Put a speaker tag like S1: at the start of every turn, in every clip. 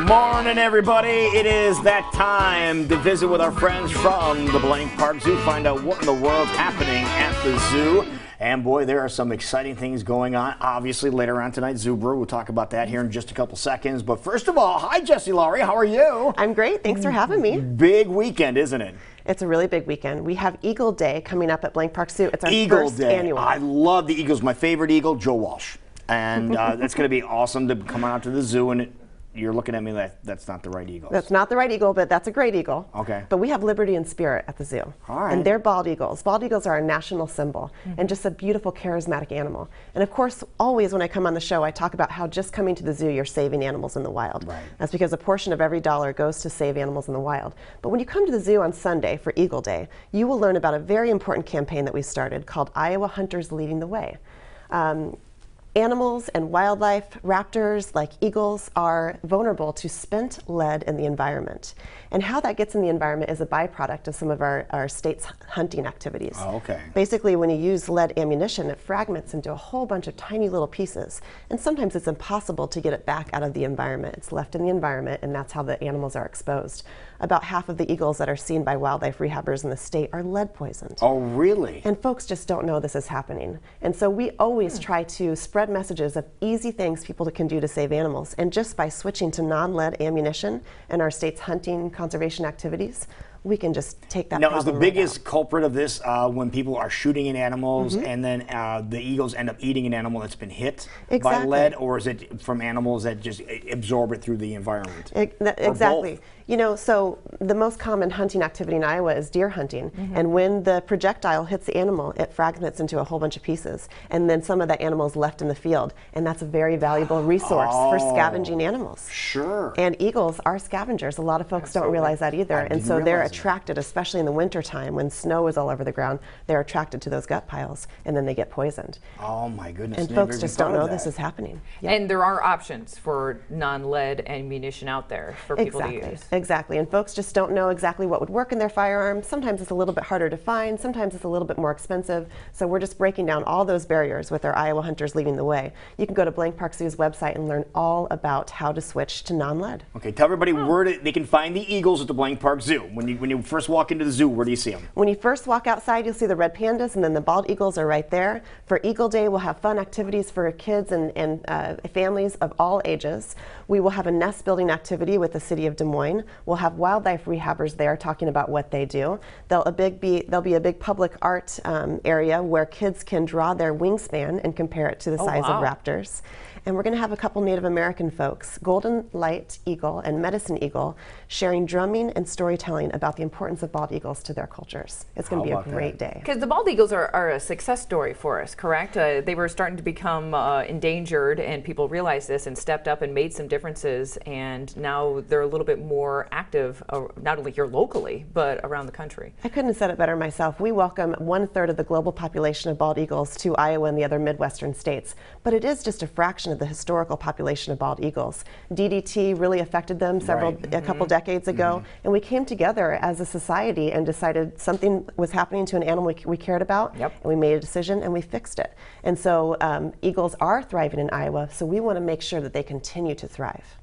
S1: Morning, everybody. It is that time to visit with our friends from the Blank Park Zoo, find out what in the world's happening at the zoo. And boy, there are some exciting things going on. Obviously, later on tonight, Zoo Brew. We'll talk about that here in just a couple seconds. But first of all, hi, Jessie Laurie. How are you?
S2: I'm great. Thanks for having me.
S1: Big weekend, isn't it?
S2: It's a really big weekend. We have Eagle Day coming up at Blank Park Zoo. It's our
S1: Eagle
S2: first
S1: Day.
S2: annual.
S1: I love the Eagles. My favorite Eagle, Joe Walsh. And that's going to be awesome to come out to the zoo and you're looking at me like that's not the right eagle.
S2: That's not the right eagle, but that's a great eagle.
S1: Okay.
S2: But we have Liberty and Spirit at the zoo.
S1: All right.
S2: And they're bald eagles. Bald eagles are our national symbol and just a beautiful, charismatic animal. And of course, always when I come on the show, I talk about how just coming to the zoo, you're saving animals in the wild.
S1: Right.
S2: That's because a portion of every dollar goes to save animals in the wild. But when you come to the zoo on Sunday for Eagle Day, you will learn about a very important campaign that we started called Iowa Hunters Leading the Way. Animals and wildlife, raptors like eagles, are vulnerable to spent lead in the environment. And how that gets in the environment is a byproduct of some of our state's hunting activities.
S1: Oh, okay.
S2: Basically, when you use lead ammunition, it fragments into a whole bunch of tiny little pieces. And sometimes it's impossible to get it back out of the environment. It's left in the environment, and that's how the animals are exposed. About half of the eagles that are seen by wildlife rehabbers in the state are lead poisoned.
S1: Oh, really?
S2: And folks just don't know this is happening. And so we always try to spread messages of easy things people can do to save animals. And just by switching to non-lead ammunition in our state's hunting conservation activities, we can just take that
S1: Now, is the
S2: problem
S1: biggest
S2: right out.
S1: culprit of this when people are shooting at animals and then the eagles end up eating an animal that's been hit by
S2: Exactly.
S1: lead, or is it from animals that just absorb it through the environment?
S2: Exactly. You know, so the most common hunting activity in Iowa is deer hunting. And when the projectile hits the animal, it fragments into a whole bunch of pieces. And then some of that animal is left in the field. And that's a very valuable resource for scavenging animals.
S1: Sure.
S2: And eagles are scavengers. A lot of folks don't realize that either. And so they're attracted, especially in the winter time when snow is all over the ground, they're attracted to those gut piles and then they get poisoned.
S1: Oh my goodness.
S2: And
S1: never
S2: folks
S1: even
S2: just don't
S1: thought of
S2: know this
S1: that.
S2: is happening.
S3: And there are options for non-lead ammunition out there for people to use.
S2: Exactly, and folks just don't know exactly what would work in their firearm. Sometimes it's a little bit harder to find, sometimes it's a little bit more expensive. So we're just breaking down all those barriers with our Iowa Hunters Leading the Way. You can go to Blank Park Zoo's website and learn all about how to switch to non-lead.
S1: Okay, tell everybody where they can find the eagles at the Blank Park Zoo. When you first walk into the zoo, where do you see them?
S2: When you first walk outside, you'll see the red pandas, and then the bald eagles are right there. For Eagle Day, we'll have fun activities for kids and families of all ages. We will have a nest building activity with the city of Des Moines. We'll have wildlife rehabbers there talking about what they do. There'll be a big public art area where kids can draw their wingspan and compare it to the size of raptors. And we're going to have a couple Native American folks, Golden Light Eagle and Medicine Eagle, sharing drumming and storytelling about the importance of bald eagles to their cultures. It's going to be a great day.
S3: Because the bald eagles are a success story for us, correct? They were starting to become endangered, and people realized this and stepped up and made some differences, and now they're a little bit more active, not only here locally, but around the country.
S2: I couldn't have said it better myself. We welcome 1/3 of the global population of bald eagles to Iowa and the other Midwestern states, but it is just a fraction of the historical population of bald eagles. DDT really affected them a couple decades ago, and we came together as a society and decided something was happening to an animal we cared about, and we made a decision and we fixed it. And so eagles are thriving in Iowa, so we want to make sure that they continue to thrive.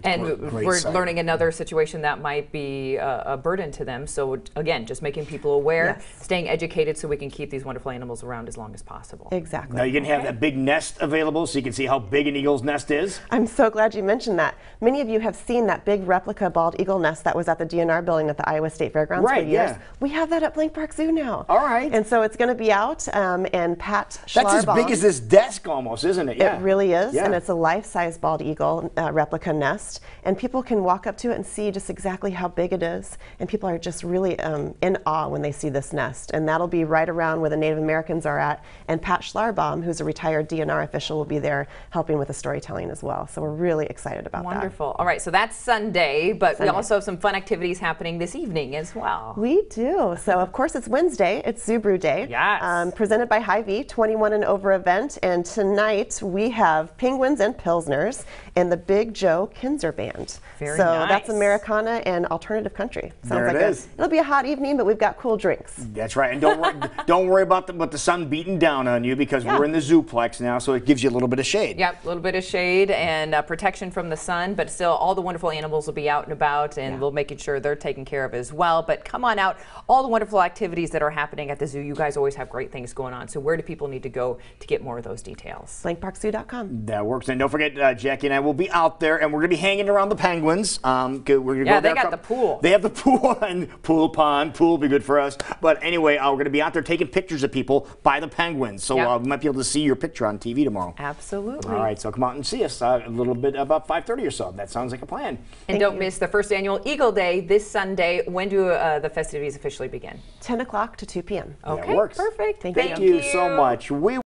S3: And we're learning another situation that might be a burden to them. So again, just making people aware, staying educated so we can keep these wonderful animals around as long as possible.
S2: Exactly.
S1: Now you can have that big nest available so you can see how big an eagle's nest is.
S2: I'm so glad you mentioned that. Many of you have seen that big replica bald eagle nest that was at the DNR building at the Iowa State Fairgrounds for years. We have that at Blank Park Zoo now.
S1: All right.
S2: And so it's going to be out, and Pat Schlarbaum.
S1: That's as big as this desk almost, isn't it?
S2: It really is, and it's a life-size bald eagle replica nest. And people can walk up to it and see just exactly how big it is. And people are just really in awe when they see this nest. And that'll be right around where the Native Americans are at. And Pat Schlarbaum, who's a retired DNR official, will be there helping with the storytelling as well. So we're really excited about that.
S3: Wonderful. All right, so that's Sunday, but we also have some fun activities happening this evening as well.
S2: We do. So of course it's Wednesday. It's Zoo Brew Day.
S3: Yes.
S2: Presented by Hy-Vee, 21 and over event. And tonight we have penguins and pilsners in the Big Joe Pinzer Band.
S3: Very
S2: so
S3: nice.
S2: that's Americana and alternative country. Sounds
S1: There it
S2: like
S1: is.
S2: it'll be a hot evening, but we've got cool drinks.
S1: That's right, and don't worry about the sun beating down on you, because
S2: Yeah.
S1: we're in the Zooplex now, so it gives you a little bit of shade.
S3: Yep, a little bit of shade and protection from the sun, but still all the wonderful animals will be out and about, and we'll making sure they're taken care of as well. But come on out, all the wonderful activities that are happening at the zoo. You guys always have great things going on. So where do people need to go to get more of those details?
S2: BlankParkZoo.com.
S1: That works, and don't forget, Jackie and I will be out there, and we're going to be hanging around the penguins. We're gonna go
S3: Yeah, they
S1: there
S3: got the pool.
S1: They have the pool and pool pond. Pool will be good for us. But anyway, we're going to be out there taking pictures of people by the penguins, so
S3: Yep.
S1: we might be able to see your picture on TV tomorrow.
S3: Absolutely.
S1: All right, so come out and see us a little bit about 5:30 or so. That sounds like a plan.
S3: And don't miss the first annual Eagle Day this Sunday. When do the festivities officially begin?
S2: 10 o'clock to 2 p.m.
S1: That
S3: Okay,
S1: works.
S3: perfect.
S2: Thank
S1: Thank you so much. We